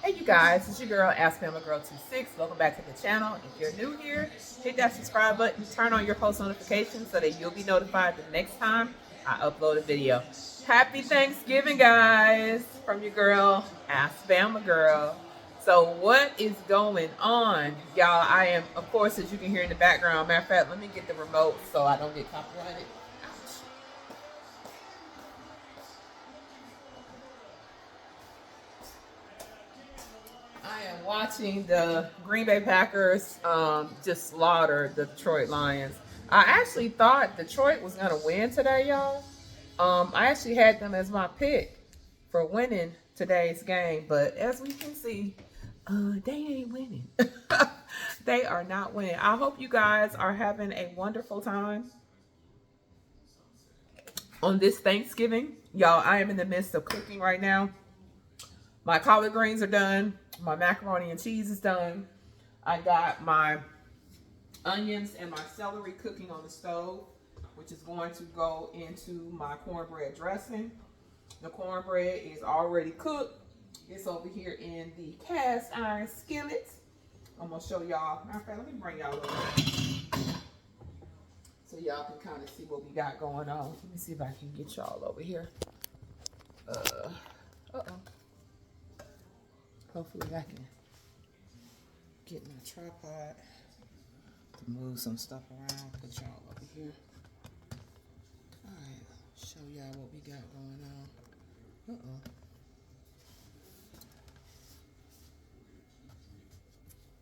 Hey you guys, it's your girl Ask Pamela Girl 26. Welcome back to the channel. If you're new here, hit that subscribe button, turn on your post notifications so that you'll be notified the next time I upload a video. Happy Thanksgiving, guys, from your girl Ask Pamela Girl. So what is going on, y'all? I am, of course, as you can hear in the background. Matter of fact, let me get the remote so I don't get copyrighted. Ouch. I am watching the Green Bay Packers just slaughter the Detroit Lions. I actually thought Detroit was going to win today, y'all. I actually had them as my pick for winning today's game, but as we can see, they ain't winning. They are not winning. I hope you guys are having a wonderful time on this Thanksgiving. Y'all, I am in the midst of cooking right now. My collard greens are done. My macaroni and cheese is done. I got my onions and my celery cooking on the stove, which is going to go into my cornbread dressing. The cornbread is already cooked. It's over here in the cast iron skillet. I'm going to show y'all. Matter of fact, let me bring y'all over so y'all can kind of see what we got going on. Let me see if I can get y'all over here. Uh-oh. Hopefully I can get my tripod to move some stuff around. Put y'all over here. Alright, show y'all what we got going on. Uh-oh.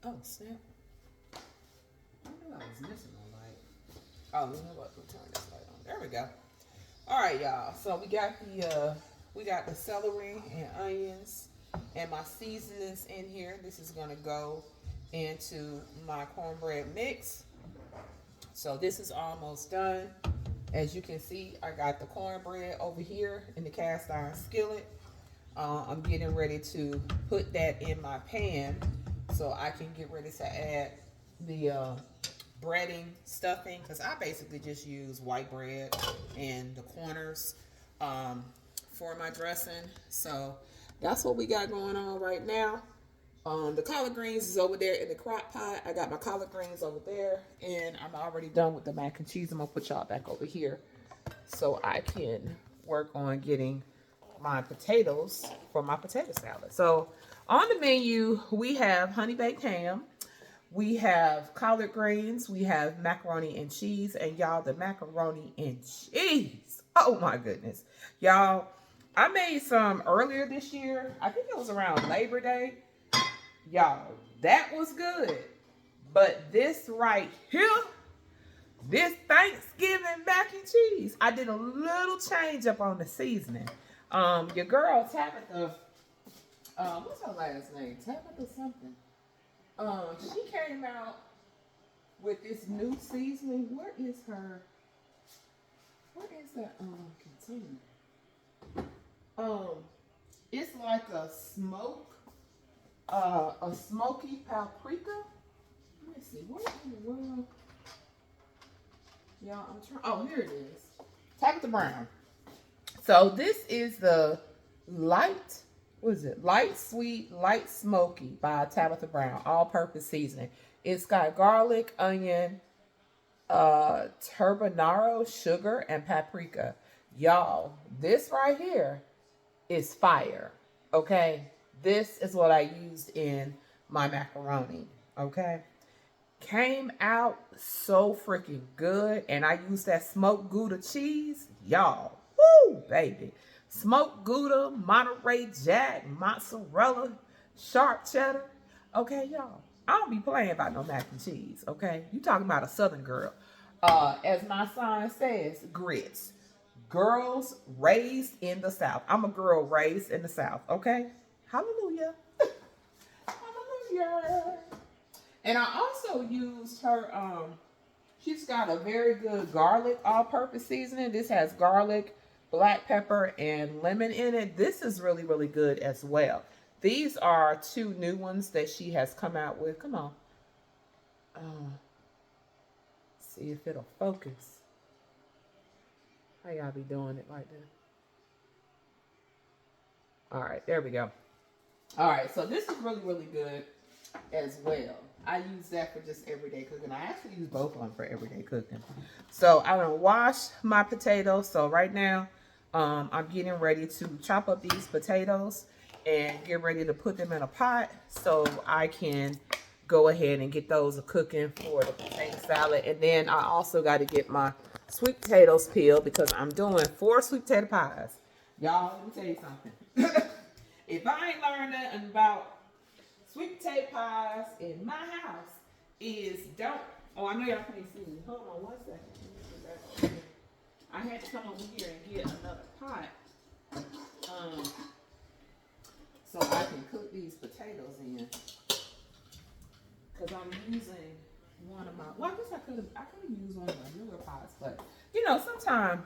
Oh, snap. I knew I was missing a light. Oh, you know what? We'll turn this light on. There we go. Alright, y'all. So we got the celery and onions and my seasonings in here. This is gonna go into my cornbread mix. So this is almost done. As you can see, I got the cornbread over here in the cast iron skillet. I'm getting ready to put that in my pan so I can get ready to add the breading stuffing, because I basically just use white bread and the corners for my dressing. So that's what we got going on right now. The collard greens is over there in the crock pot. I got my collard greens over there, and I'm already done with the mac and cheese. I'm gonna put y'all back over here so I can work on getting my potatoes for my potato salad. So on the menu, we have honey baked ham, we have collard greens, we have macaroni and cheese, and y'all, the macaroni and cheese. Oh my goodness. Y'all, I made some earlier this year. I think it was around Labor Day. Y'all, that was good. But this right here, this Thanksgiving mac and cheese, I did a little change up on the seasoning. Your girl Tabitha, what's her last name? Tabitha something. She came out with this new seasoning. Where is her? What is that container? It's like a smoky paprika. Let me see. What in the world? Y'all, I'm trying. Oh, here it is. Tabitha Brown. So this is the light. What is it? Light sweet, light smoky by Tabitha Brown. All-purpose seasoning. It's got garlic, onion, turbinado, sugar, and paprika. Y'all, this right here is fire. Okay, this is what I used in my macaroni. Okay, came out so freaking good, and I used that smoked Gouda cheese. Y'all, woo, baby, smoked Gouda, Monterey Jack, mozzarella, sharp cheddar. Okay, y'all, I don't be playing about no mac and cheese. Okay, you talking about a Southern girl? As my sign says, grits. Girls raised in the South. I'm a girl raised in the South, okay? Hallelujah. Hallelujah. And I also used her, she's got a very good garlic all-purpose seasoning. This has garlic, black pepper, and lemon in it. This is really, really good as well. These are two new ones that she has come out with. Come on. See if it'll focus. How y'all be doing it like that? All right, there we go. All right, so this is really, really good as well. I use that for just everyday cooking. I actually use both of them for everyday cooking. So I'm gonna wash my potatoes. So right now, I'm getting ready to chop up these potatoes and get ready to put them in a pot so I can go ahead and get those cooking for the potato salad. And then I also got to get my sweet potatoes peeled because I'm doing 4 sweet potato pies. Y'all, let me tell you something. If I ain't learned nothing about sweet potato pies in my house, is don't. Oh, I know y'all can't see me. Hold on one second. I had to come over here and get another pot, so I can cook these potatoes in. Cause I'm using one of my. Well, I guess I could have used one of my newer pots, but you know, sometimes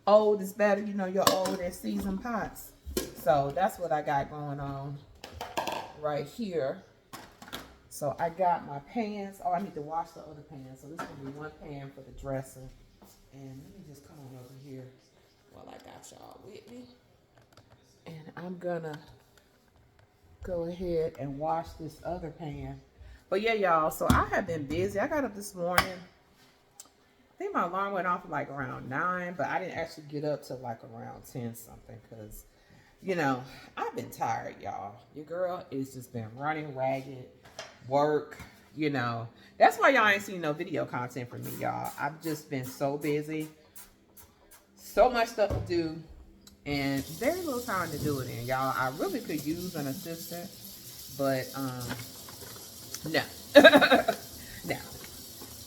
old is better. You know, your old and seasoned pots. So that's what I got going on right here. So I got my pans. Oh, I need to wash the other pans. So this is gonna be one pan for the dressing. And let me just come on over here while I got y'all with me. And I'm gonna go ahead and wash this other pan. But yeah, y'all, so I have been busy. I got up this morning. I think my alarm went off like around 9, but I didn't actually get up till like around 10 something because, you know, I've been tired, y'all. Your girl has just been running ragged, work, you know. That's why y'all ain't seen no video content from me, y'all. I've just been so busy. So much stuff to do. And very little time to do it in, y'all. I really could use an assistant, but no. No.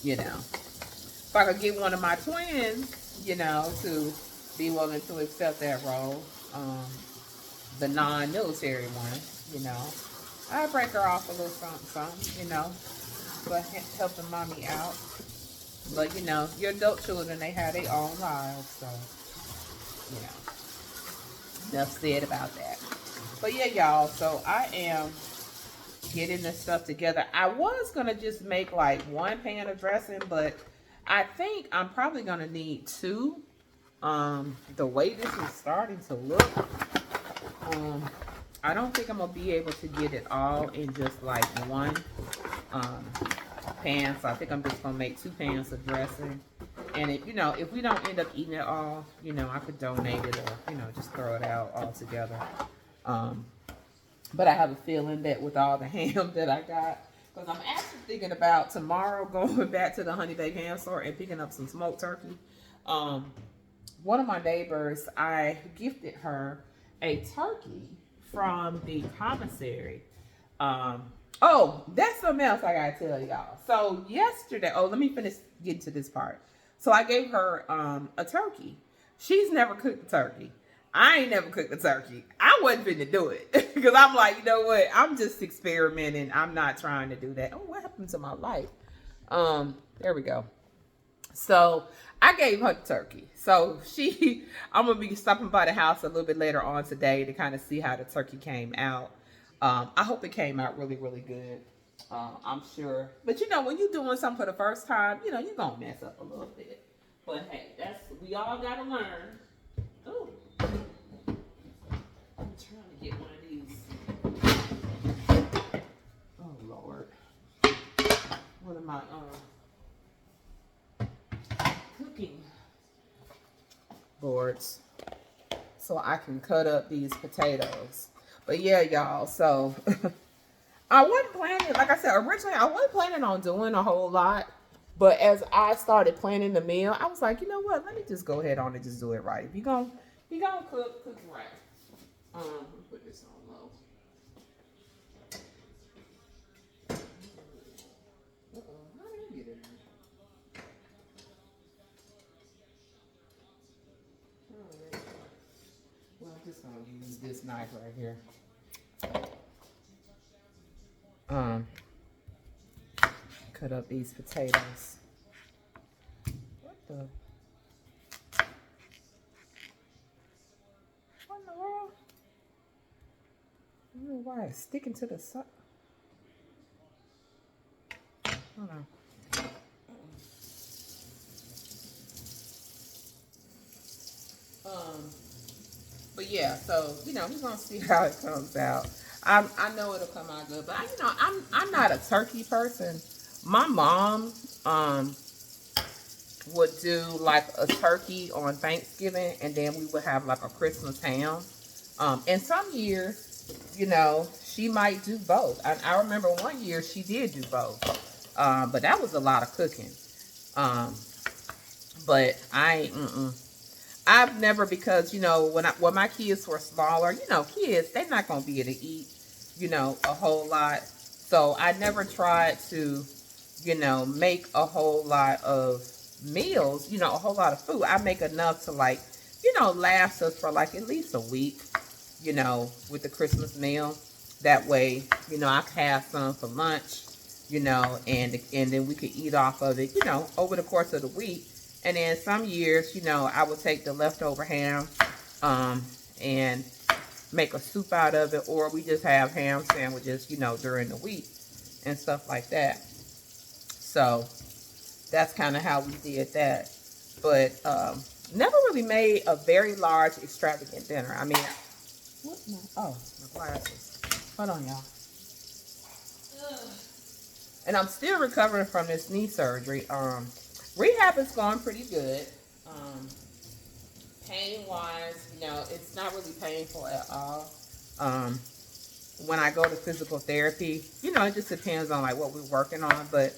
You know. If I could get one of my twins, you know, to be willing to accept that role, the non-military one, you know, I'd break her off a little something, you know, but help the mommy out. But, you know, your adult children, they have their own lives, so, you know, enough said about that. But, yeah, y'all, so I am getting this stuff together. I was going to just make, like, 1 pan of dressing, but I think I'm probably going to need 2. The way this is starting to look, I don't think I'm going to be able to get it all in just, like, 1 pan. So I think I'm just going to make 2 pans of dressing. And, if, you know, if we don't end up eating it all, you know, I could donate it or, you know, just throw it out altogether. But I have a feeling that with all the ham that I got, because I'm actually thinking about tomorrow going back to the Honey Baked Ham store and picking up some smoked turkey. One of my neighbors, I gifted her a turkey from the commissary. Oh, that's something else I gotta tell y'all. So yesterday, let me finish getting to this part. So I gave her a turkey. She's never cooked a turkey. I ain't never cooked a turkey. I wasn't finna do it because I'm like, you know what? I'm just experimenting. I'm not trying to do that. Oh, what happened to my light? There we go. So I gave her the turkey. So I'm gonna be stopping by the house a little bit later on today to kind of see how the turkey came out. I hope it came out really, really good. I'm sure. But you know, when you're doing something for the first time, you know, you're gonna mess up a little bit. But hey, we all gotta learn. Oh, I'm trying to get one of these. Oh Lord. One of my cooking boards so I can cut up these potatoes. But yeah, y'all, so I wasn't planning, like I said, originally I wasn't planning on doing a whole lot. But as I started planning the meal, I was like, you know what? Let me just go ahead on and just do it right. If you're gonna cook right. Put this on low. How did I get in there? Well, I'm just gonna use this knife right here. Cut up these potatoes. What the? What in the world? I don't know why it's sticking to the side. Hold on. But yeah, so you know, we're gonna see how it comes out. I know it'll come out good, but I'm not a turkey person. My mom would do like a turkey on Thanksgiving, and then we would have like a Christmas ham. And some years, she might do both. I remember one year she did do both, but that was a lot of cooking. But I've never, because when my kids were smaller, kids, they're not gonna be able to eat, a whole lot. So I never tried to, make a whole lot of meals, a whole lot of food. I make enough to like, last us for like at least a week, with the Christmas meal. That way, I can have some for lunch, and then we could eat off of it, over the course of the week. And then some years, I would take the leftover ham, and make a soup out of it, or we just have ham sandwiches, during the week and stuff like that. So that's kind of how we did that. But never really made a very large, extravagant dinner. I mean, what? Oh, my glasses. Hold on, y'all. And I'm still recovering from this knee surgery. Rehab is going pretty good. Pain-wise, it's not really painful at all. When I go to physical therapy, it just depends on like what we're working on. But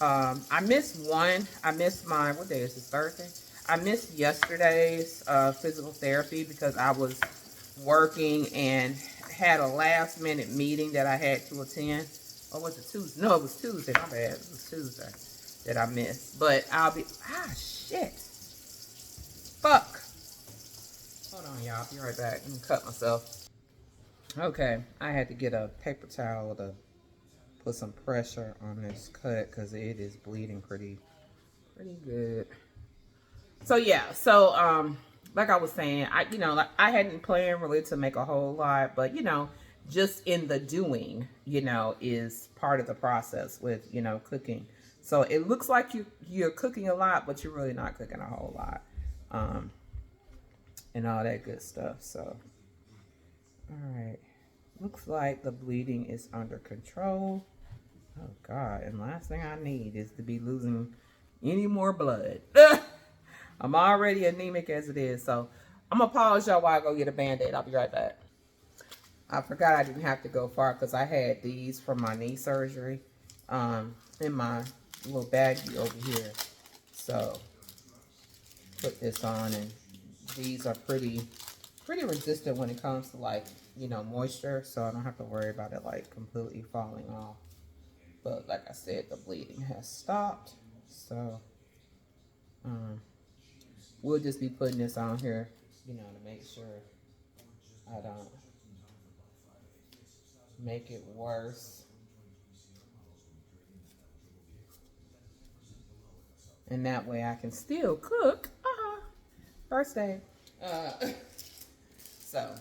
I missed one. I missed mine. What day is this? Thursday? I missed yesterday's physical therapy because I was working and had a last-minute meeting that I had to attend. Or was it Tuesday? No, it was Tuesday. My bad. It was Tuesday that I missed. But I'll be... shit. Fuck. Hold on, y'all. I'll be right back. Let me cut myself. Okay. I had to get a paper towel to put some pressure on this cut because it is bleeding pretty good. So, yeah. So, like I was saying, I hadn't planned really to make a whole lot. But, just in the doing, is part of the process with, cooking. So it looks like you're cooking a lot, but you're really not cooking a whole lot. And all that good stuff. So, all right. Looks like the bleeding is under control. Oh, God. And last thing I need is to be losing any more blood. I'm already anemic as it is. So I'm going to pause y'all while I go get a Band-Aid. I'll be right back. I forgot I didn't have to go far because I had these from my knee surgery in my little baggie over here. So put this on, and these are pretty resistant when it comes to like, moisture. So I don't have to worry about it like completely falling off. But like I said, the bleeding has stopped. So we'll just be putting this on here, to make sure I don't make it worse. And that way I can still cook. First day. So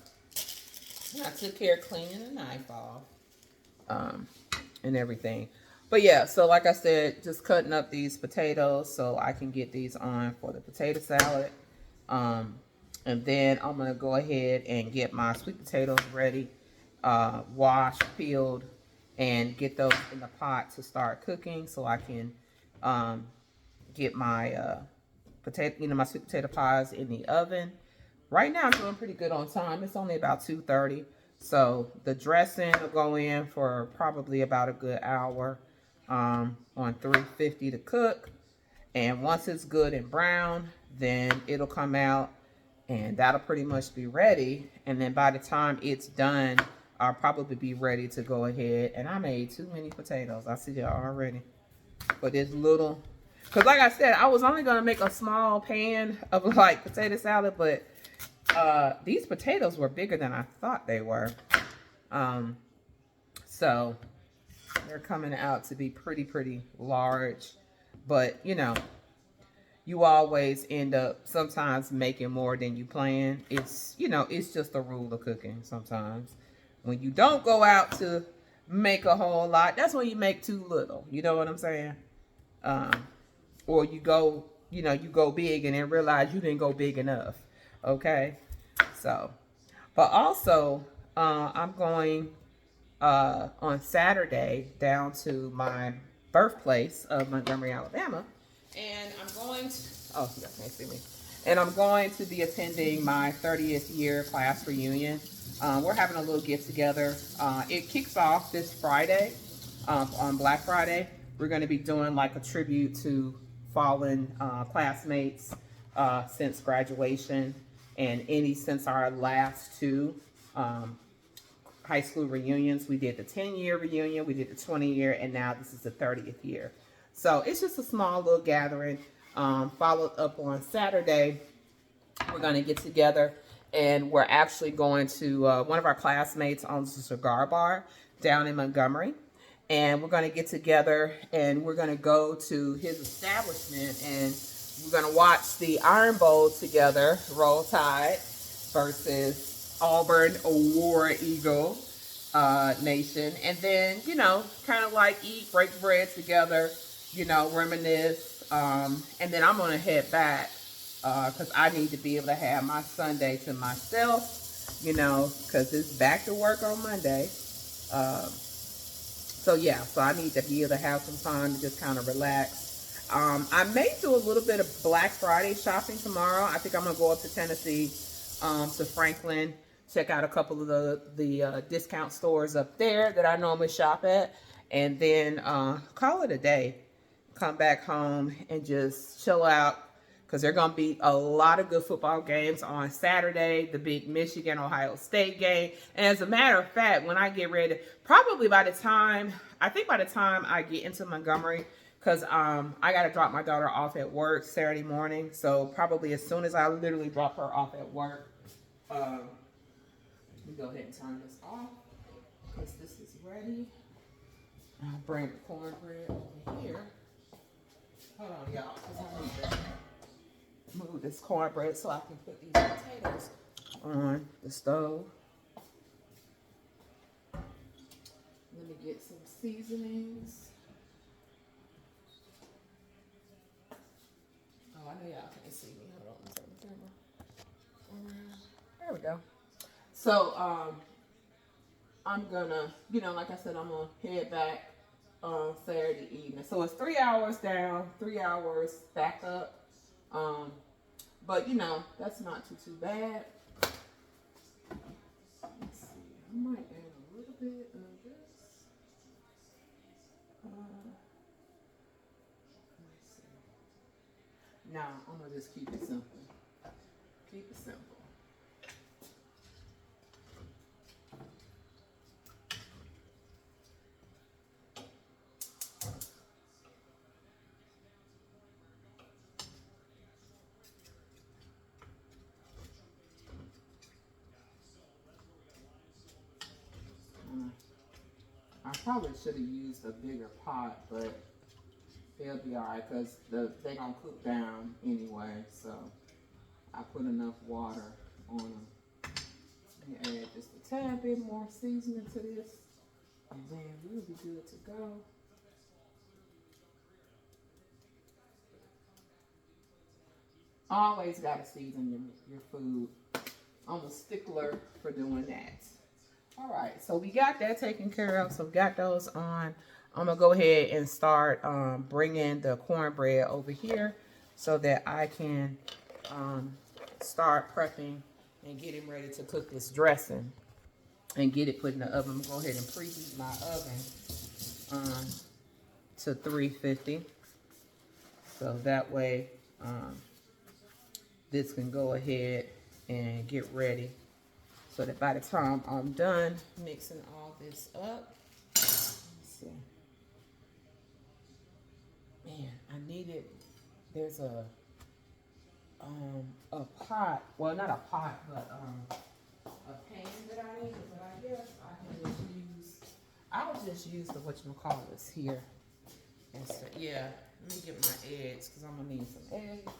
I took care of cleaning the knife off. And everything. But yeah, so like I said, just cutting up these potatoes so I can get these on for the potato salad. And then I'm going to go ahead and get my sweet potatoes ready. Washed, peeled, and get those in the pot to start cooking so I can get my potato, my sweet potato pies in the oven. Right now I'm doing pretty good on time. It's only about 2:30. So the dressing will go in for probably about a good hour on 350 to cook. And once it's good and brown, then it'll come out and that'll pretty much be ready. And then by the time it's done, I'll probably be ready to go ahead. And I made too many potatoes. I see that already. But this little, because like I said, I was only going to make a small pan of like potato salad, but these potatoes were bigger than I thought they were. So they're coming out to be pretty large. But, you always end up sometimes making more than you plan. It's, it's just a rule of cooking sometimes. When you don't go out to make a whole lot, that's when you make too little. You know what I'm saying? Or you go, you go big and then realize you didn't go big enough. Okay? So, but also, I'm going on Saturday down to my birthplace of Montgomery, Alabama. And I'm going to, oh, you guys can't see me. And I'm going to be attending my 30th year class reunion. We're having a little get together. It kicks off this Friday, on Black Friday. We're going to be doing like a tribute to fallen classmates since graduation and any since our last two high school reunions. We did the 10-year reunion, we did the 20-year, and now this is the 30th year. So it's just a small little gathering. Followed up on Saturday, we're going to get together, and we're actually going to, one of our classmates owns a cigar bar down in Montgomery, and we're going to get together, and we're going to go to his establishment, and we're going to watch the Iron Bowl together, Roll Tide versus Auburn War Eagle Nation. And then, you know, kind of like eat, break bread together, you know, reminisce. And then I'm going to head back because I need to be able to have my Sunday to myself, you know, because it's back to work on Monday. So yeah, so I need to be able to have some time to just kind of relax. I may do a little bit of Black Friday shopping tomorrow. I think I'm going to go up to Tennessee, to Franklin, check out a couple of the discount stores up there that I normally shop at, and then call it a day. Come back home and just chill out, because there are going to be a lot of good football games on Saturday, the big Michigan-Ohio State game. And as a matter of fact, when I get ready, probably by the time I get into Montgomery, because I got to drop my daughter off at work Saturday morning, so probably as soon as I literally drop her off at work, let me go ahead and turn this off, because this is ready. I'll bring the cornbread over here. Hold on, y'all, because I need to move this cornbread so I can put these potatoes on the stove. Let me get some seasonings. Oh, I know y'all can't see me. Hold on, turn the camera. There we go. So, I'm gonna, you know, like I said, I'm gonna head back on Saturday evening. So it's 3 hours down, 3 hours back up. But you know, that's not too bad. Let's see. I might add a little bit of this. Let's see. Now I'm gonna just keep it simple. Keep it simple. I probably should have used a bigger pot, but they'll be alright because they gonna cook down anyway. So I put enough water on them. Let me add just a tad bit more seasoning to this, and then we'll be good to go. Always gotta season your food. I'm a stickler for doing that. All right, so we got that taken care of. So we got those on. I'm gonna go ahead and start bringing the cornbread over here so that I can start prepping and getting ready to cook this dressing and get it put in the oven. I'm gonna go ahead and preheat my oven to 350, so that way this can go ahead and get ready, so that by the time I'm done mixing all this up, let's see. Man, I needed, there's a pot, well, not a pot, but a pan that I need, but I guess I'll just use the whatchamacallits here. And so, yeah, let me get my eggs, because I'm gonna need some eggs.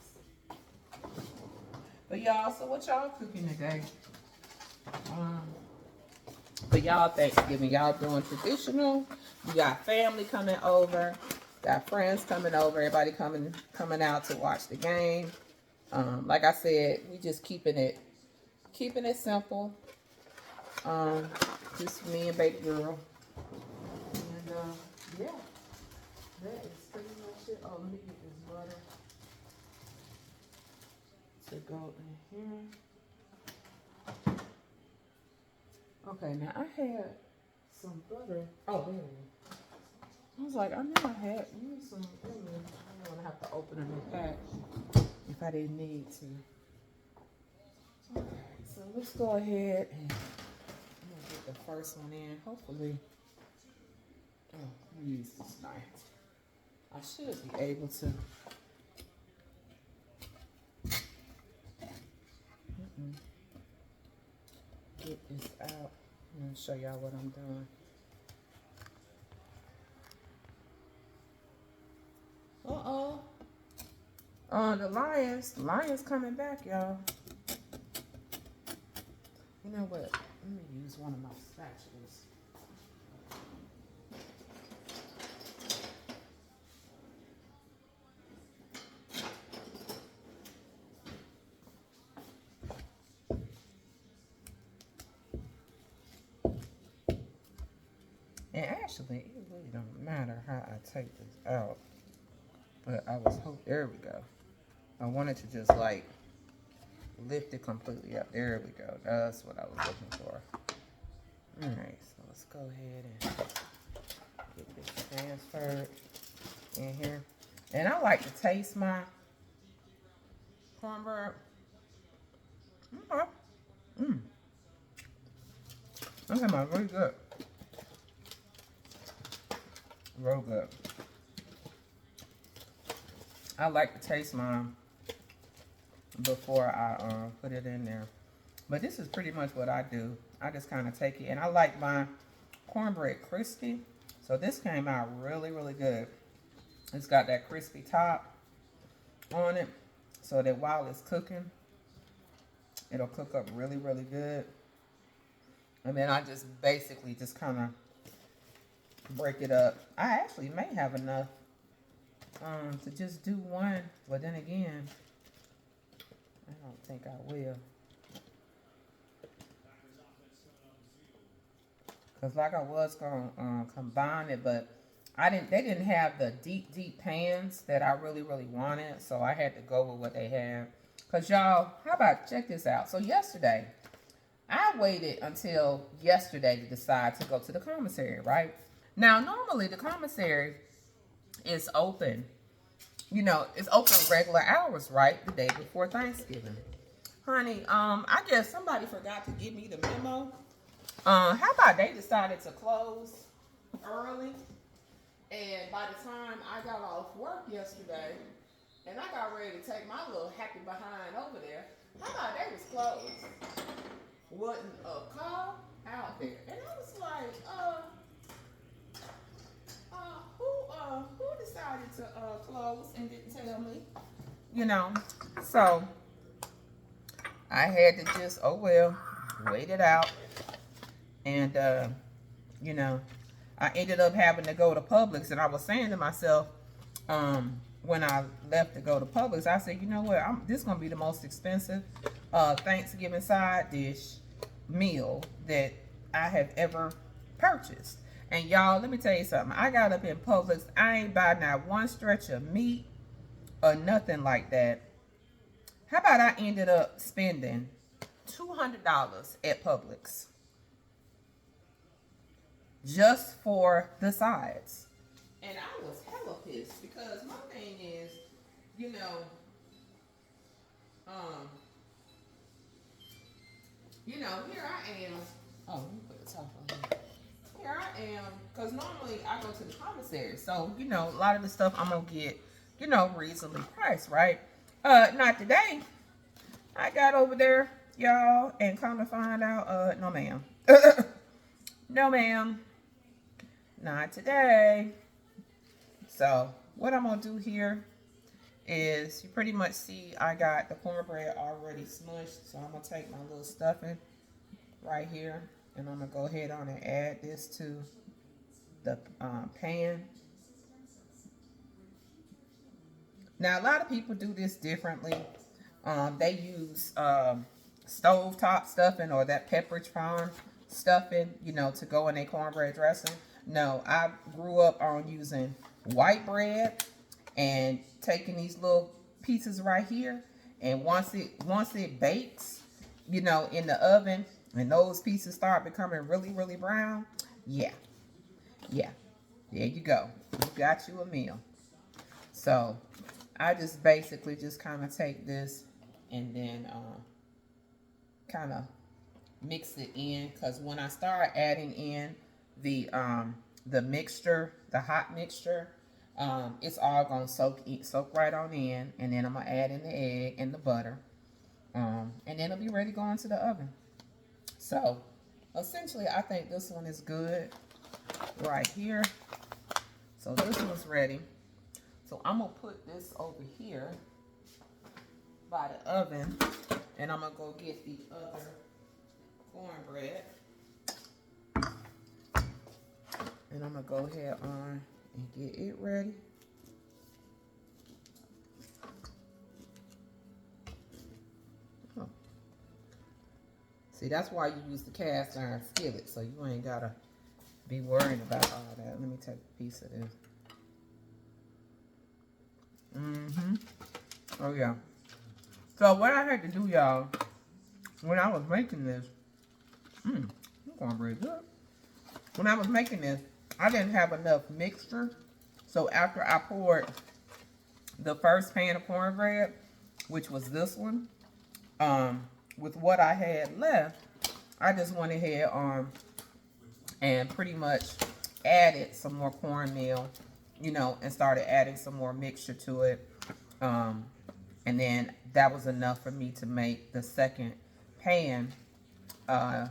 But y'all, so what y'all cooking today? But y'all Thanksgiving, y'all doing traditional? You got family coming over, got friends coming over, everybody coming out to watch the game. Like I said, we just keeping it simple. Just me and baby girl. And yeah, that is pretty much it. Oh, let me get this butter to go in here. Okay, now I had some butter. Oh, there it is. I was like, I knew I had used some earlier. I'm gonna have to open a new pack if I didn't need to. Okay, so let's go ahead and I'm gonna get the first one in. Hopefully, oh, let me use this knife. I should be able to. Get this out. I'm gonna show y'all what I'm doing. The lion's coming back, y'all. You know what? Let me use one of my spatulas. And actually, it really don't matter how I take this out. But I was hoping, there we go. I wanted to just like lift it completely up. There we go. That's what I was looking for. Alright, so let's go ahead and get this transferred in here. And I like to taste my cornbread. Okay. That came out really good. Real good. I like to taste mine before I put it in there. But this is pretty much what I do. I just kind of take it. And I like my cornbread crispy. So this came out really, really good. It's got that crispy top on it. So that while it's cooking, it'll cook up really, really good. And then I just basically just kind of break it up. I actually may have enough to just do one. But then again, I don't think I will. Because like I was going to combine it, but they didn't have the deep pans that I really, really wanted. So I had to go with what they had. Because y'all, how about, check this out. So yesterday, I waited until yesterday to decide to go to the commissary, right? Now, normally the commissary is open. You know, it's open regular hours, right? The day before Thanksgiving. Honey, I guess somebody forgot to give me the memo. How about they decided to close early? And by the time I got off work yesterday, and I got ready to take my little happy behind over there, how about they was closed? Wasn't a car out there. And I was like, who decided to close and didn't tell me? You know, so I had to just, oh well, wait it out. And, you know, I ended up having to go to Publix. And I was saying to myself, when I left to go to Publix, I said, you know what, this is going to be the most expensive Thanksgiving side dish meal that I have ever purchased. And y'all, let me tell you something. I got up in Publix. I ain't buy not one stretch of meat or nothing like that. How about I ended up spending $200 at Publix just for the sides? And I was hella pissed because my thing is, you know, here I am. Oh, let me put the top on here. Here I am, because normally I go to the commissary. So, you know, a lot of the stuff I'm going to get, you know, reasonably priced, right? Not today. I got over there, y'all, and come to find out, no ma'am. No ma'am. Not today. So, what I'm going to do here is, you pretty much see I got the cornbread already smushed. So, I'm going to take my little stuffing right here. And I'm going to go ahead on and add this to the pan. Now, a lot of people do this differently. They use stovetop stuffing or that Pepperidge Farm stuffing, you know, to go in a cornbread dressing. No, I grew up on using white bread and taking these little pieces right here, and once it bakes, you know, in the oven, and those pieces start becoming really really brown, yeah, yeah, there you go. You got you a meal. So I just basically just kind of take this and then kind of mix it in, because when I start adding in the mixture, the hot mixture, it's all gonna soak right on in, and then I'm gonna add in the egg and the butter, and then it'll be ready to go into the oven. So essentially, I think this one is good right here. So this one's ready. So I'm gonna put this over here by the oven, and I'm gonna go get the other cornbread, and I'm gonna go ahead on and get it ready. Oh. See, that's why you use the cast iron skillet, so you ain't gotta be worrying about all that. Let me take a piece of this. Oh yeah. So what I had to do, y'all, when I was making this, cornbread good. When I was making this, I didn't have enough mixture. So after I poured the first pan of cornbread, which was this one, with what I had left, I just went ahead and pretty much added some more cornmeal, you know, and started adding some more mixture to it. And then that was enough for me to make the second pan,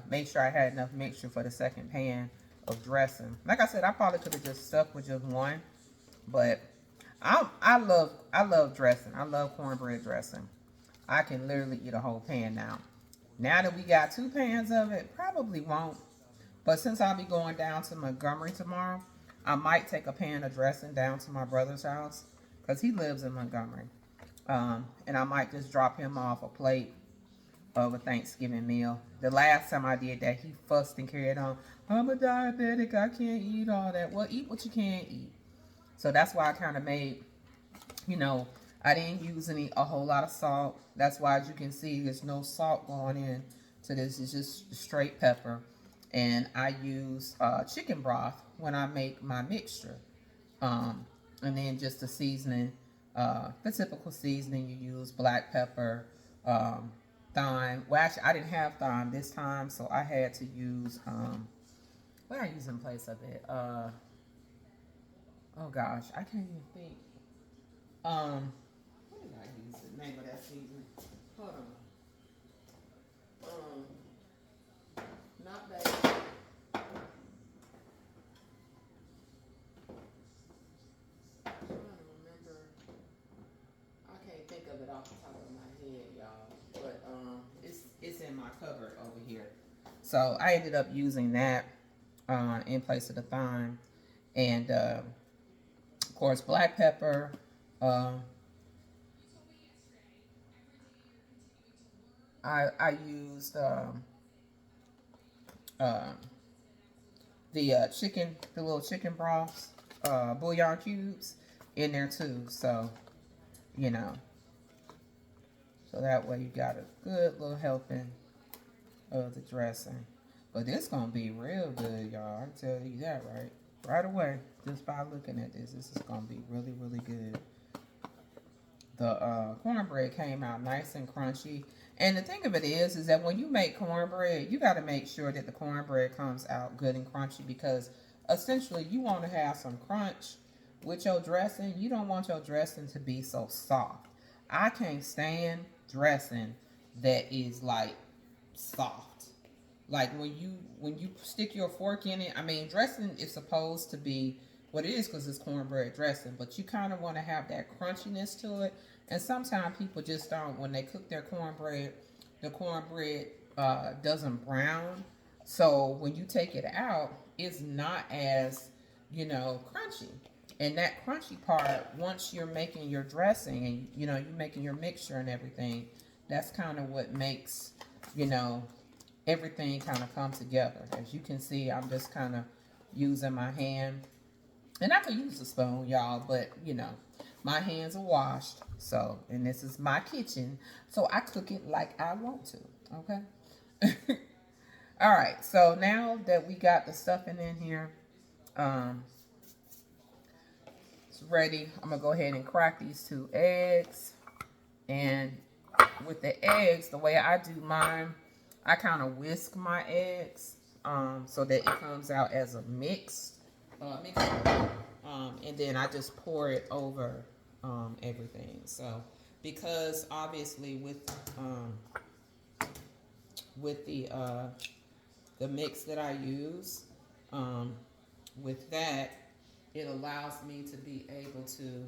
make sure I had enough mixture for the second pan of dressing. Like I said, I probably could have just stuck with just one, but I love dressing. I love cornbread dressing. I can literally eat a whole pan now. Now that we got 2 pans of it, probably won't. But since I'll be going down to Montgomery tomorrow, I might take a pan of dressing down to my brother's house, because he lives in Montgomery. And I might just drop him off a plate of a Thanksgiving meal. The last time I did that, he fussed and carried on. I'm a diabetic, I can't eat all that. Well, eat what you can't eat. So that's why I kind of made, you know, I didn't use a whole lot of salt. That's why, as you can see, there's no salt going in to this. It's just straight pepper. And I use chicken broth when I make my mixture. And then just the seasoning, the typical seasoning you use: black pepper, thyme. Well, actually, I didn't have thyme this time, so I had to use, what I use in place of it? Oh gosh, I can't even think. What did I use? The name of that seasoning? Hold on. Not that. I'm trying to remember. I can't think of it off the top of my head, y'all. But it's in my cupboard over here. So I ended up using that in place of the thyme, and of course black pepper. I used the chicken, the little chicken broths, bouillon cubes in there too. So, you know, so that way you got a good little helping of the dressing. But this gonna be real good, y'all. I tell you that right away. Just by looking at this is gonna be really, really good. The cornbread came out nice and crunchy. And the thing of it is that when you make cornbread, you got to make sure that the cornbread comes out good and crunchy, because essentially you want to have some crunch with your dressing. You don't want your dressing to be so soft. I can't stand dressing that is like soft. Like when you stick your fork in it, I mean, dressing is supposed to be what it is because it's cornbread dressing, but you kind of want to have that crunchiness to it. And sometimes people just don't, when they cook their cornbread, the cornbread doesn't brown. So when you take it out, it's not as, you know, crunchy. And that crunchy part, once you're making your dressing and, you know, you're making your mixture and everything, that's kind of what makes, you know, everything kind of come together. As you can see, I'm just kind of using my hand. And I could use a spoon, y'all, but you know, my hands are washed. So, and this is my kitchen. So I cook it like I want to. Okay. All right. So now that we got the stuffing in here, it's ready. I'm going to go ahead and crack these 2 eggs. And with the eggs, the way I do mine, I kind of whisk my eggs so that it comes out as a mixture. And then I just pour it over everything. So because obviously with the mix that I use, with that, it allows me to be able to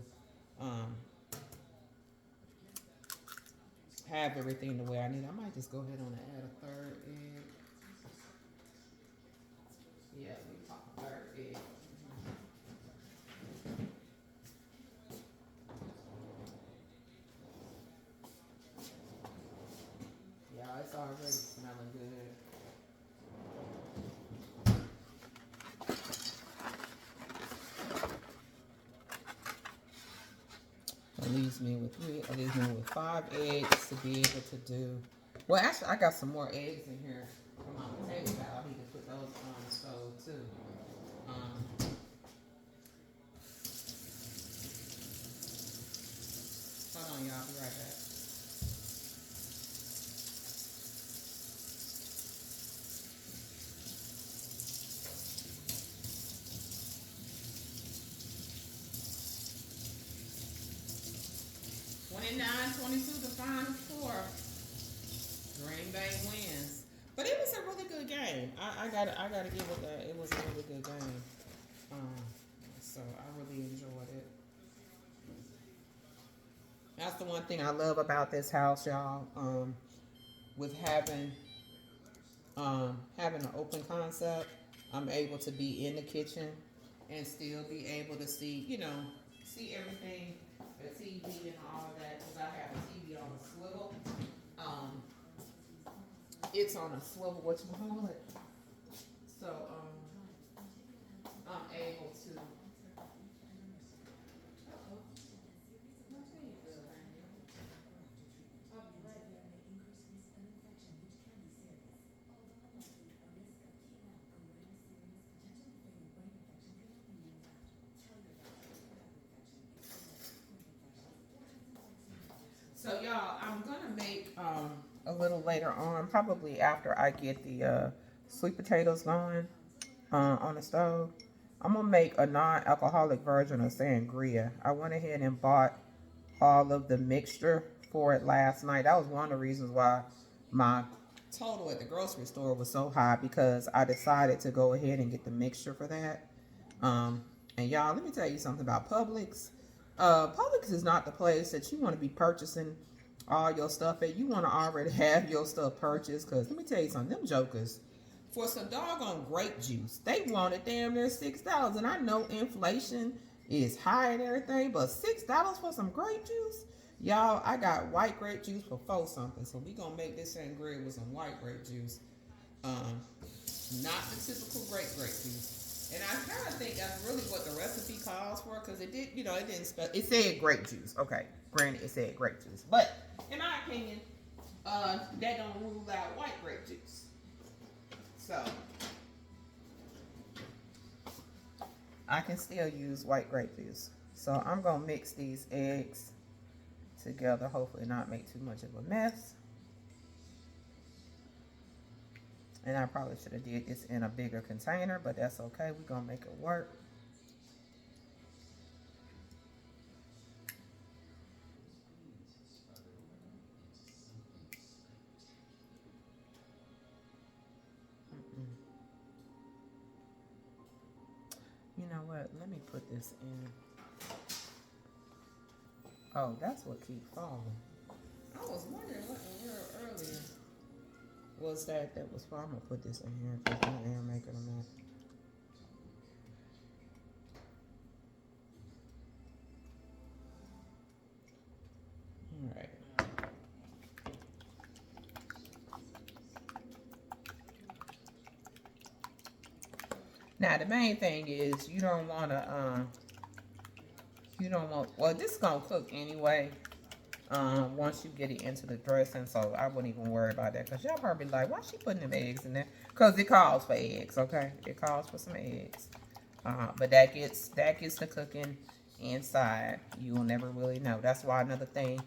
have everything the way I need. I might just go ahead and add a 3rd egg. Yeah, we pop a 3rd egg. Yeah, it's already smelling good. That leaves me with 5 eggs to be able to do. Well, actually, I got some more eggs in here from my potato salad. I need to put those on the stove too. Hold on, y'all. I'll be right back. The final score. Green Bay wins. But it was a really good game. I gotta give it that. It was a really good game. So I really enjoyed it. That's the one thing I love about this house, y'all. With having an open concept, I'm able to be in the kitchen and still be able to see, see everything, the TV and all of that, because I have a TV on a swivel. It's on a swivel, whatchamacallit. So, I'm able to. So y'all, I'm gonna make a little later on, probably after I get the sweet potatoes going on the stove. I'm gonna make a non-alcoholic version of sangria. I went ahead and bought all of the mixture for it last night. That was one of the reasons why my total at the grocery store was so high, because I decided to go ahead and get the mixture for that. And y'all, let me tell you something about Publix. Publix is not the place that you want to be purchasing all your stuff at. You want to already have your stuff purchased, because let me tell you something, them jokers, for some doggone grape juice, they wanted damn near $6. And I know inflation is high and everything, but $6 for some grape juice? Y'all, I got white grape juice for 4 something, so we gonna make this sangria with some white grape juice. Not the typical grape juice. And I kind of think that's really what the recipe calls for, because it did, it didn't it said grape juice. Okay, granted, it said grape juice, but in my opinion, that don't rule out white grape juice. So I can still use white grape juice. So I'm gonna mix these eggs together, hopefully not make too much of a mess. And I probably should have did this in a bigger container, but that's okay. We're gonna make it work. You know what? Let me put this in. Oh, that's what keeps falling. I was wondering what in the world earlier was that was falling. I'm gonna put this in here because my air making a mess. All right. Now the main thing is you don't want to well, this is gonna cook anyway. Once you get it into the dressing, so I wouldn't even worry about that, because y'all probably like, why she putting them eggs in there? Because it calls for eggs, okay? It calls for some eggs. But that gets the cooking inside. You will never really know. That's why another thing,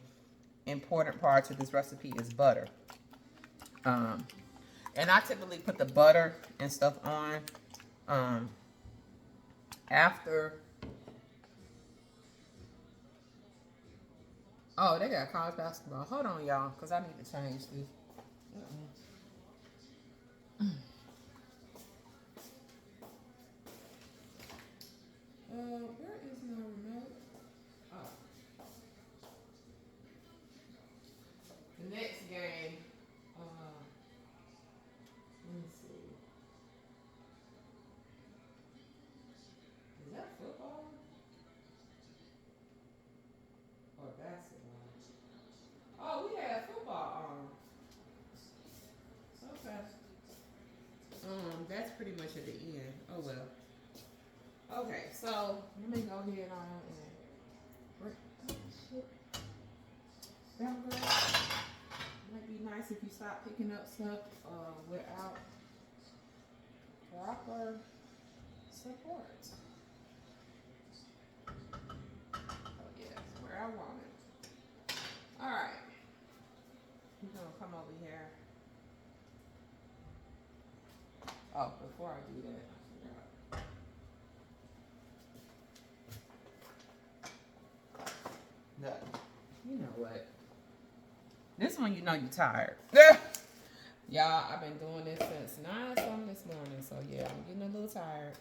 important part to this recipe is butter. And I typically put the butter and stuff on after. Oh, they got college basketball. Hold on, y'all, because I need to change this. Where is my remote? Oh. The next game, let me see. Is that football or basketball? Oh, we had football on. Okay. That's pretty much at the end. Oh well. Okay, so let me go ahead on and that girl. Might be nice if you stop picking up stuff without proper support. Oh yeah, that's where I want it. All right, we're gonna come over here. Oh, before I do that, I forgot. No, you know what? This one, you know you're tired. Y'all, I've been doing this since 9 something this morning, so yeah, I'm getting a little tired.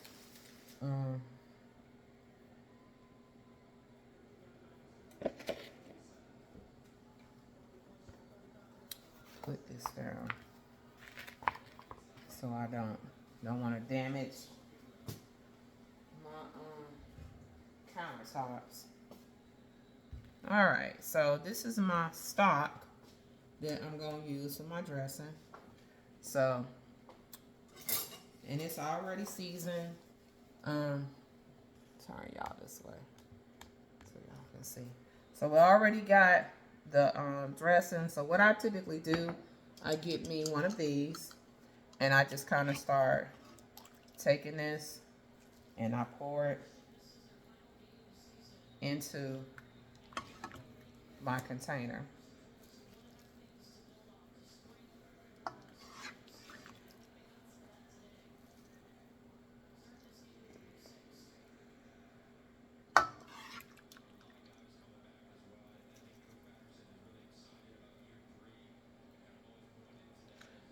Put this down so I don't want to damage my countertops. All right, so this is my stock that I'm gonna use for my dressing. So, and it's already seasoned. Turn y'all this way so y'all can see. So we already got the dressing. So what I typically do, I get me one of these, and I just kind of start taking this, and I pour it into my container.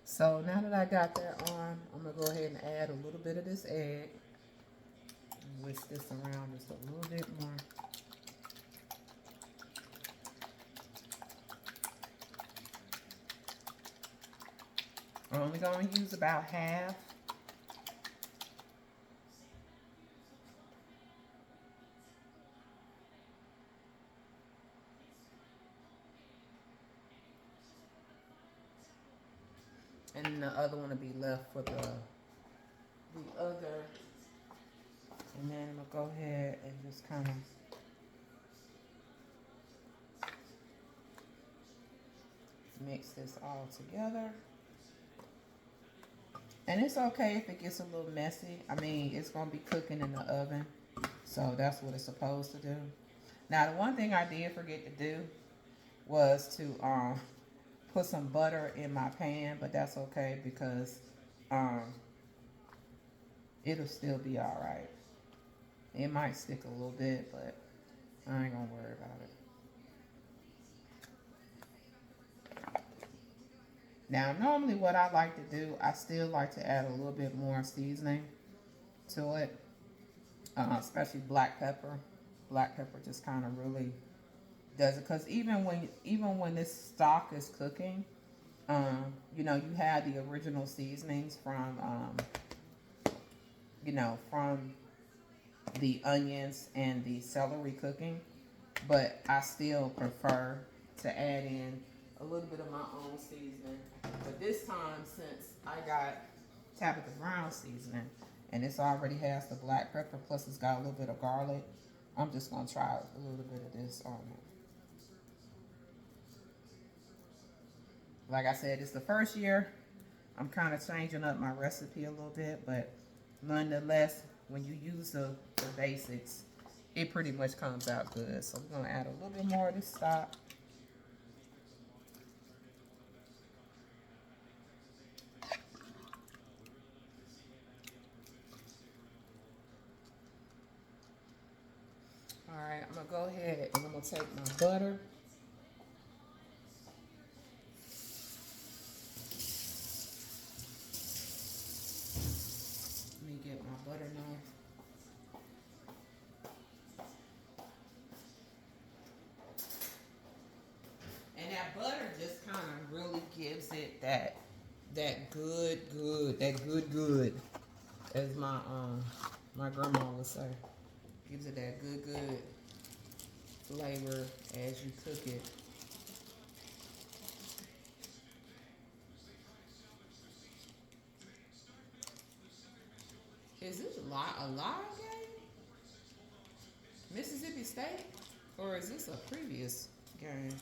So now that I got that on, I'm going to go ahead and add a little bit of this egg. Whisk this around just a little bit more. I'm only going to use about half. And the other one will be left for the other. And then I'm going to go ahead and just kind of mix this all together. And it's okay if it gets a little messy. I mean, it's going to be cooking in the oven. So that's what it's supposed to do. Now, the one thing I did forget to do was to put some butter in my pan. But that's okay because it'll still be all right. It might stick a little bit, but I ain't going to worry about it. Now, normally what I like to do, I still like to add a little bit more seasoning to it, especially black pepper. Black pepper just kind of really does it, because even when this stock is cooking, you know, you have the original seasonings from, you know, from the onions and the celery cooking, but I still prefer to add in a little bit of my own seasoning. But this time, since I got Tabitha Brown seasoning, And this already has the black pepper, plus it's got a little bit of garlic. I'm just going to try a little bit of this on it. Like I said, it's the first year. I'm kind of changing up my recipe a little bit, but nonetheless, when you use the basics, it pretty much comes out good. So we're going to add a little bit more of this stock. All right, I'm going to go ahead and I'm going to take my butter. Let me get my butter knife. And that butter just kind of really gives it that good, as my grandma would say. Gives it that good flavor as you cook it. Is this a live game? Mississippi State? Or is this a previous game?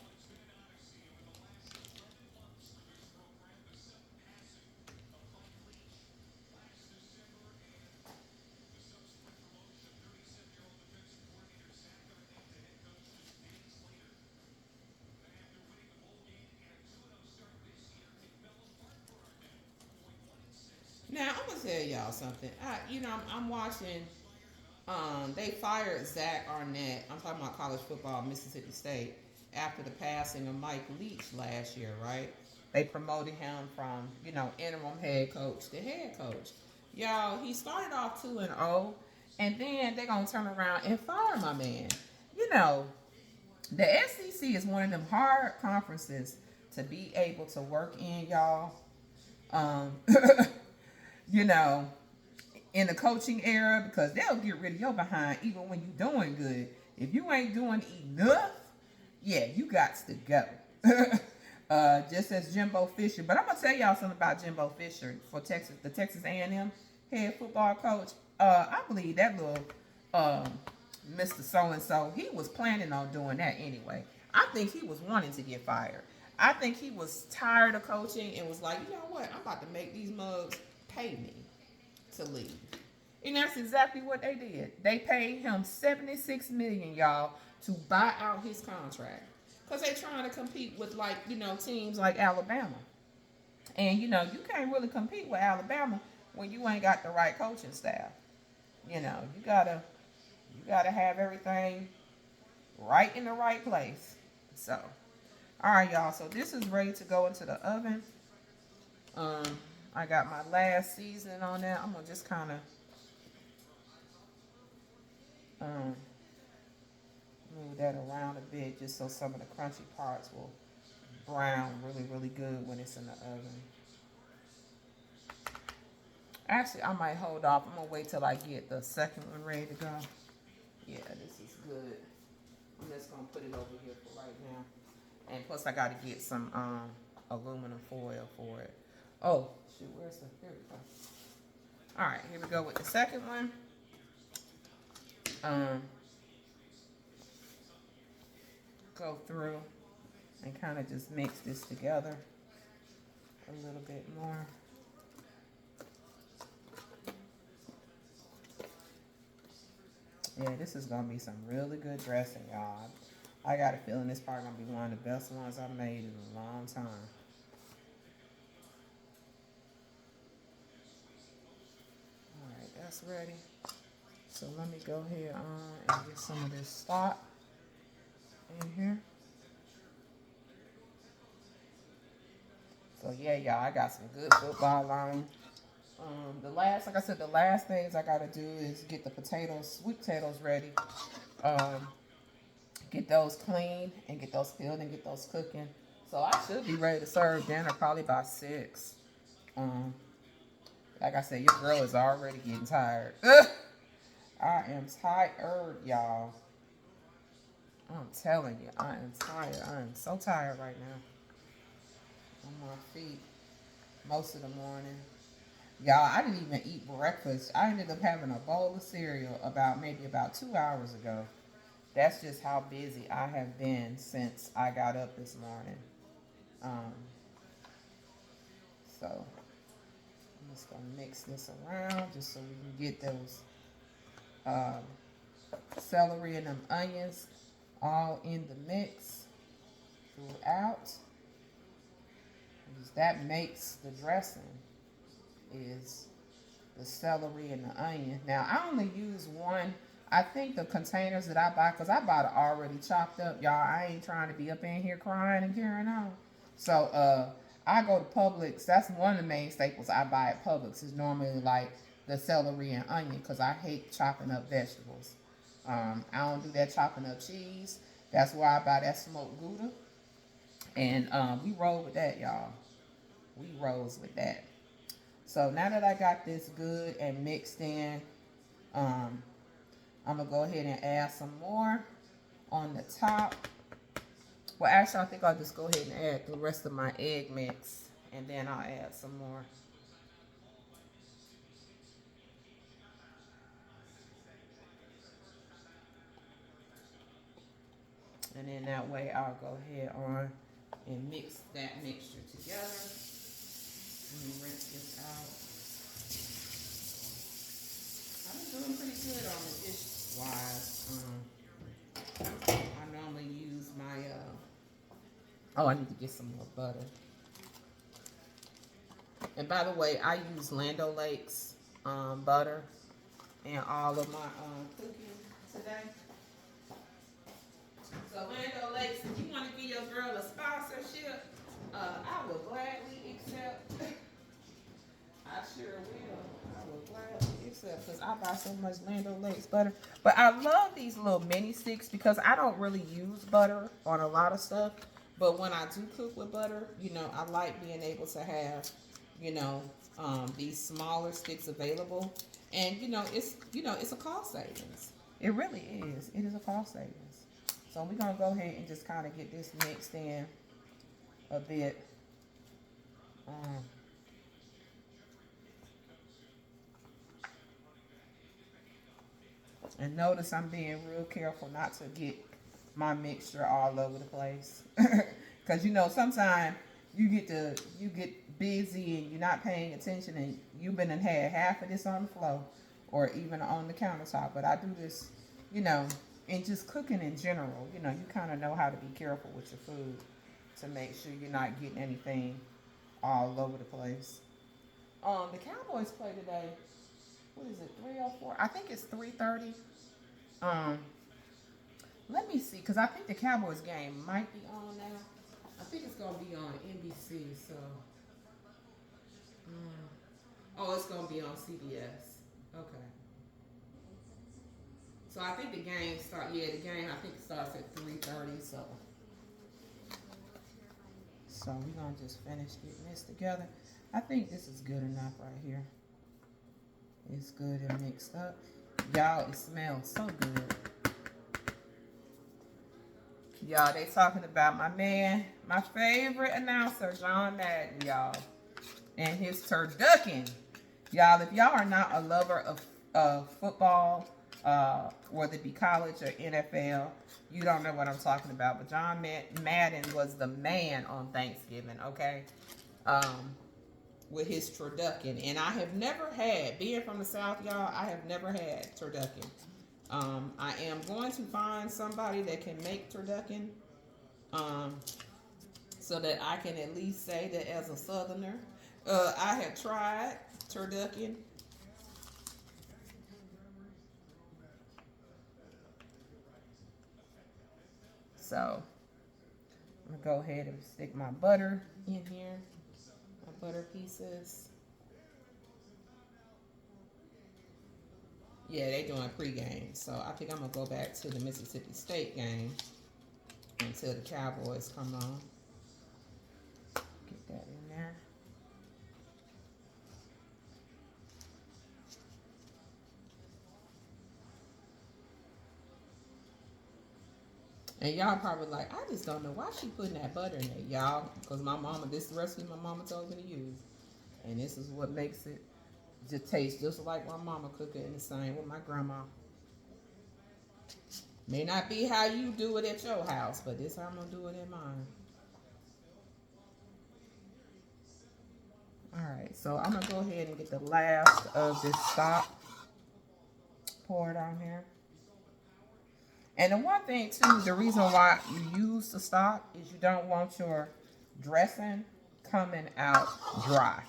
Now I'm gonna tell y'all something. I'm watching. They fired Zach Arnett. I'm talking about college football, Mississippi State, after the passing of Mike Leach last year, right? They promoted him from interim head coach to head coach. Y'all, he started off 2-0, and then they're gonna turn around and fire my man. You know, the SEC is one of them hard conferences to be able to work in, y'all. Um, you know, in the coaching era, because they'll get rid of your behind even when you're doing good. If you ain't doing enough, yeah, you got to go. Just as Jimbo Fisher. But I'm gonna tell y'all something about Jimbo Fisher for Texas, the Texas A&M head football coach. I believe that little Mr. So-and-so, he was planning on doing that anyway. I think he was wanting to get fired. I think he was tired of coaching and was like, you know what? I'm about to make these mugs pay me to leave. And that's exactly what they did. They paid him $76 million, y'all, to buy out his contract. Because they're trying to compete with, teams like Alabama. And, you can't really compete with Alabama when you ain't got the right coaching staff. You gotta have everything right in the right place. So, all right, y'all. So this is ready to go into the oven. I got my last seasoning on there. I'm gonna just kind of move that around a bit, just so some of the crunchy parts will brown really good when it's in the oven. Actually, I might hold off. I'm gonna wait till I get the second one ready to go. Yeah, this is good. I'm just gonna put it over here for right now. And plus I gotta get some aluminum foil for it. Oh, shoot, where's the, here we go. Alright, here we go with the second one. Go through and kind of just mix this together a little bit more. Yeah, this is gonna be some really good dressing, y'all. I got a feeling this part gonna be one of the best ones I've made in a long time. Alright, that's ready. So let me go ahead and get some of this stock in here. So yeah, y'all, I got some good football on. Like I said, the last things I gotta do is get the potatoes, sweet potatoes ready. Get those clean and get those peeled and get those cooking. So I should be ready to serve dinner probably by 6. Like I said, your girl is already getting tired. I am tired, y'all. I'm telling you, I am tired. I am so tired right now. On my feet most of the morning. Y'all, I didn't even eat breakfast. I ended up having a bowl of cereal maybe about 2 hours ago. That's just how busy I have been since I got up this morning. Um, so I'm just gonna mix this around just so we can get those um, celery and them onions all in the mix throughout. Because that makes the dressing is the celery and the onion. Now I only use one. I think the containers that I buy, because I bought it already chopped up, y'all. I ain't trying to be up in here crying and carrying on. So I go to Publix. That's one of the main staples I buy at Publix is normally like the celery and onion because I hate chopping up vegetables. I don't do that chopping up cheese. That's why I buy that smoked Gouda. And we roll with that, y'all. We rolls with that. So now that I got this good and mixed in, um, I'm going to go ahead and add some more on the top. Well, actually, I think I'll just go ahead and add the rest of my egg mix, and then I'll add some more. And then that way I'll go ahead on and mix that mixture together. Let me rinse this out. I'm doing pretty good on the dish wise. I normally use my, oh, I need to get some more butter. And by the way, I use Land O'Lakes butter in all of my cooking today. So Land O'Lakes, if you want to give your girl a sponsorship, I will gladly accept. I sure will. I will gladly accept because I buy so much Land O'Lakes butter. But I love these little mini sticks because I don't really use butter on a lot of stuff. But when I do cook with butter, I like being able to have, these smaller sticks available. And it's a cost savings. It really is. It is a cost savings. So we're gonna go ahead and just kind of get this mixed in a bit. And notice I'm being real careful not to get my mixture all over the place. Because sometimes you get busy and you're not paying attention and you've been and had half of this on the floor or even on the countertop. But I do this, and just cooking in general, you kind of know how to be careful with your food to make sure you're not getting anything all over the place. The Cowboys play today. What is it? 3:04. I think it's 3:30. Let me see, because I think the Cowboys game might be on now. I think it's gonna be on NBC. So, oh, it's gonna be on CBS. Okay. So I think the game start. Yeah, the game I think starts at 3:30. So we're gonna just finish getting this together. I think this is good enough right here. It's good and mixed up. Y'all, it smells so good. Y'all, they talking about my man, my favorite announcer, John Madden, y'all, and his turducken. Y'all, if y'all are not a lover of football, whether it be college or NFL, you don't know what I'm talking about. But John Madden was the man on Thanksgiving, okay? With his turducken. And I have never had, being from the South, y'all, I have never had turducken. I am going to find somebody that can make turducken so that I can at least say that as a Southerner, I have tried turducken. So I'm gonna go ahead and stick my butter in here, my butter pieces. Yeah, they doing pregame, so I think I'm gonna go back to the Mississippi State game until the Cowboys come on. Get that in there. And y'all probably like, I just don't know why she putting that butter in there, y'all. Because my mama, this is the recipe my mama told me to use. And this is what makes it Just tastes just like my mama cook it, and the same with my grandma. May not be how you do it at your house, but this how I'm gonna do it in mine. All right, so I'm gonna go ahead and get the last of this stock poured on here. And the one thing too, the reason why you use the stock is you don't want your dressing coming out dry.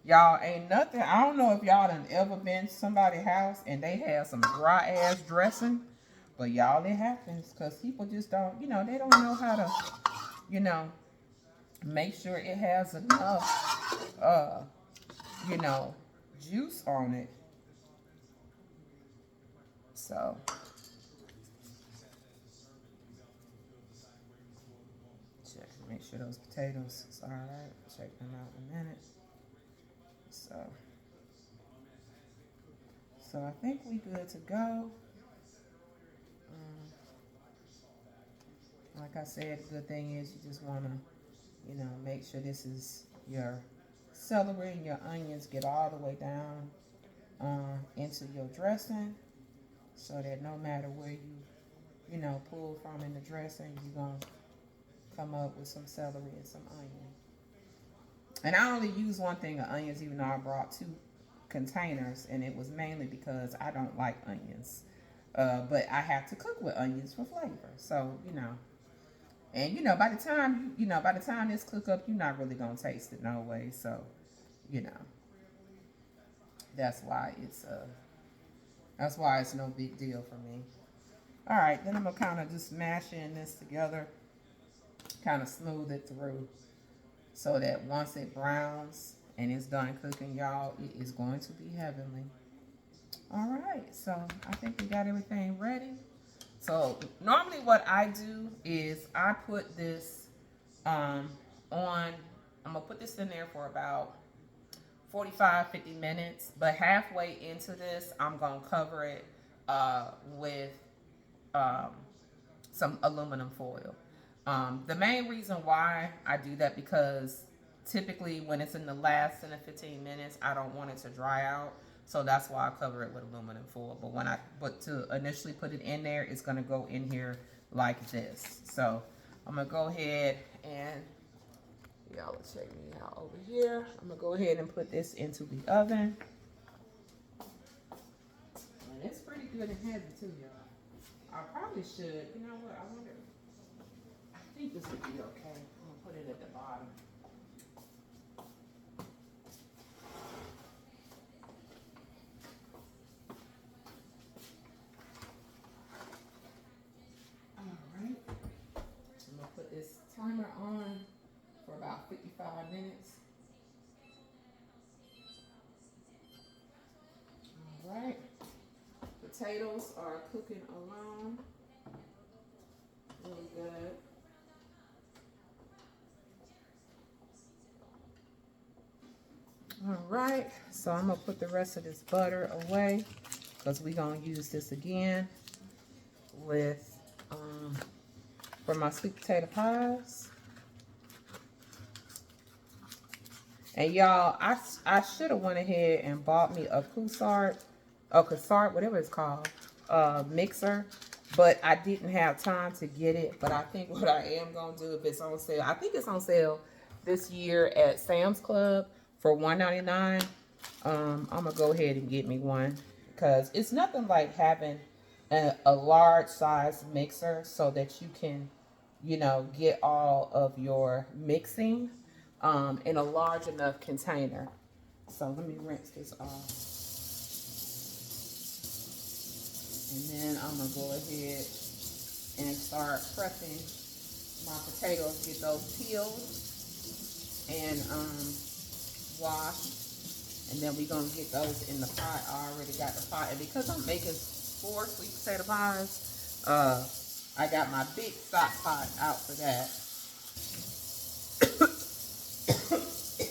Y'all ain't nothing. I don't know if y'all done ever been to somebody's house and they have some dry ass dressing, but y'all, it happens because people just don't, they don't know how to, you know, make sure it has enough, you know, juice on it. So. Check, make sure those potatoes is all right. Check them out in a minute. So I think we good to go. Like I said, the good thing is you just want to, make sure this is your celery and your onions get all the way down into your dressing, so that no matter where you pull from in the dressing, you're going to come up with some celery and some onion. And I only use one thing of onions, even though I brought 2 containers, and it was mainly because I don't like onions. But I have to cook with onions for flavor. So, and by the time this cook up, you're not really gonna taste it no way. So, that's why it's no big deal for me. All right, then I'm gonna kind of just mash in this together, kind of smooth it through, so that once it browns and it's done cooking, y'all, it is going to be heavenly. All right, so I think we got everything ready. So normally what I do is I put this I'm gonna put this in there for about 45-50 minutes, but halfway into this, I'm gonna cover it with some aluminum foil. The main reason why I do that, because typically when it's in the last 10 to 15 minutes, I don't want it to dry out. So that's why I cover it with aluminum foil. But to initially put it in there, it's gonna go in here like this. So I'm gonna go ahead and, y'all will check me out over here. I'm gonna go ahead and put this into the oven. And it's pretty good and heavy too, y'all. I probably should, you know what, I wonder, I think this would be okay. I'm gonna put it at the bottom. Alright. I'm gonna put this timer on for about 55 minutes. Alright. Potatoes are cooking along. Really good. All right, so I'm gonna put the rest of this butter away because we're gonna use this again with for my sweet potato pies. And y'all, I should have went ahead and bought me a Cuisinart, whatever it's called, mixer, but I didn't have time to get it. But I think what I am gonna do, if it's on sale, I think it's on sale this year at Sam's Club for $1.99. I'm gonna go ahead and get me one, because it's nothing like having a large size mixer so that you can, get all of your mixing in a large enough container. So let me rinse this off. And then I'm gonna go ahead and start prepping my potatoes, get those peeled and washed. And then we're gonna get those in the pot. I already got the pot. And because I'm making 4 sweet potato pies, I got my big stock pot out for that.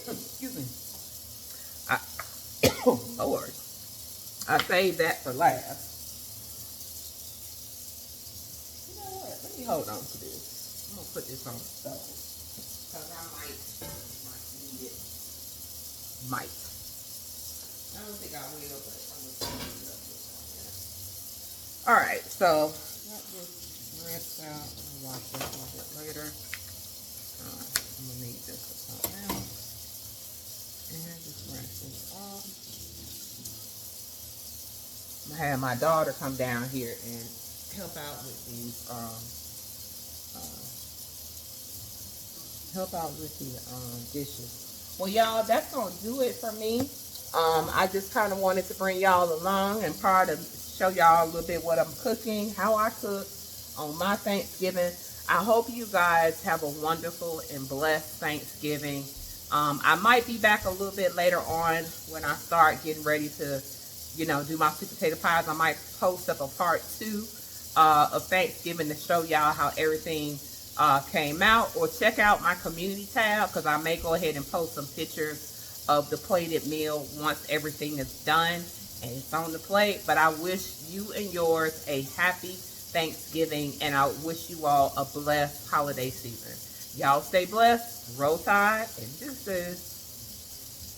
Excuse me. Lord. I saved that for last. You know what? Let me hold on to this. I'm gonna put this on the stove, because I might need it. Might. I don't think I will, but I'm gonna clean it up this one. All right, so got this rinsed out. I'll wash this a little bit later. I'm gonna need this for something else. And just rinse this off. I'm gonna have my daughter come down here and help out with these dishes. Well, y'all, that's gonna do it for me. I just kind of wanted to bring y'all along and part of show y'all a little bit what I'm cooking, how I cook on my Thanksgiving. I hope you guys have a wonderful and blessed Thanksgiving. I might be back a little bit later on when I start getting ready to, do my sweet potato pies. I might post up a part 2 of Thanksgiving to show y'all how everything came out, or check out my community tab because I may go ahead and post some pictures of the plated meal once everything is done and it's on the plate. But I wish you and yours a happy Thanksgiving, and I wish you all a blessed holiday season. Y'all stay blessed, roll tide, and this is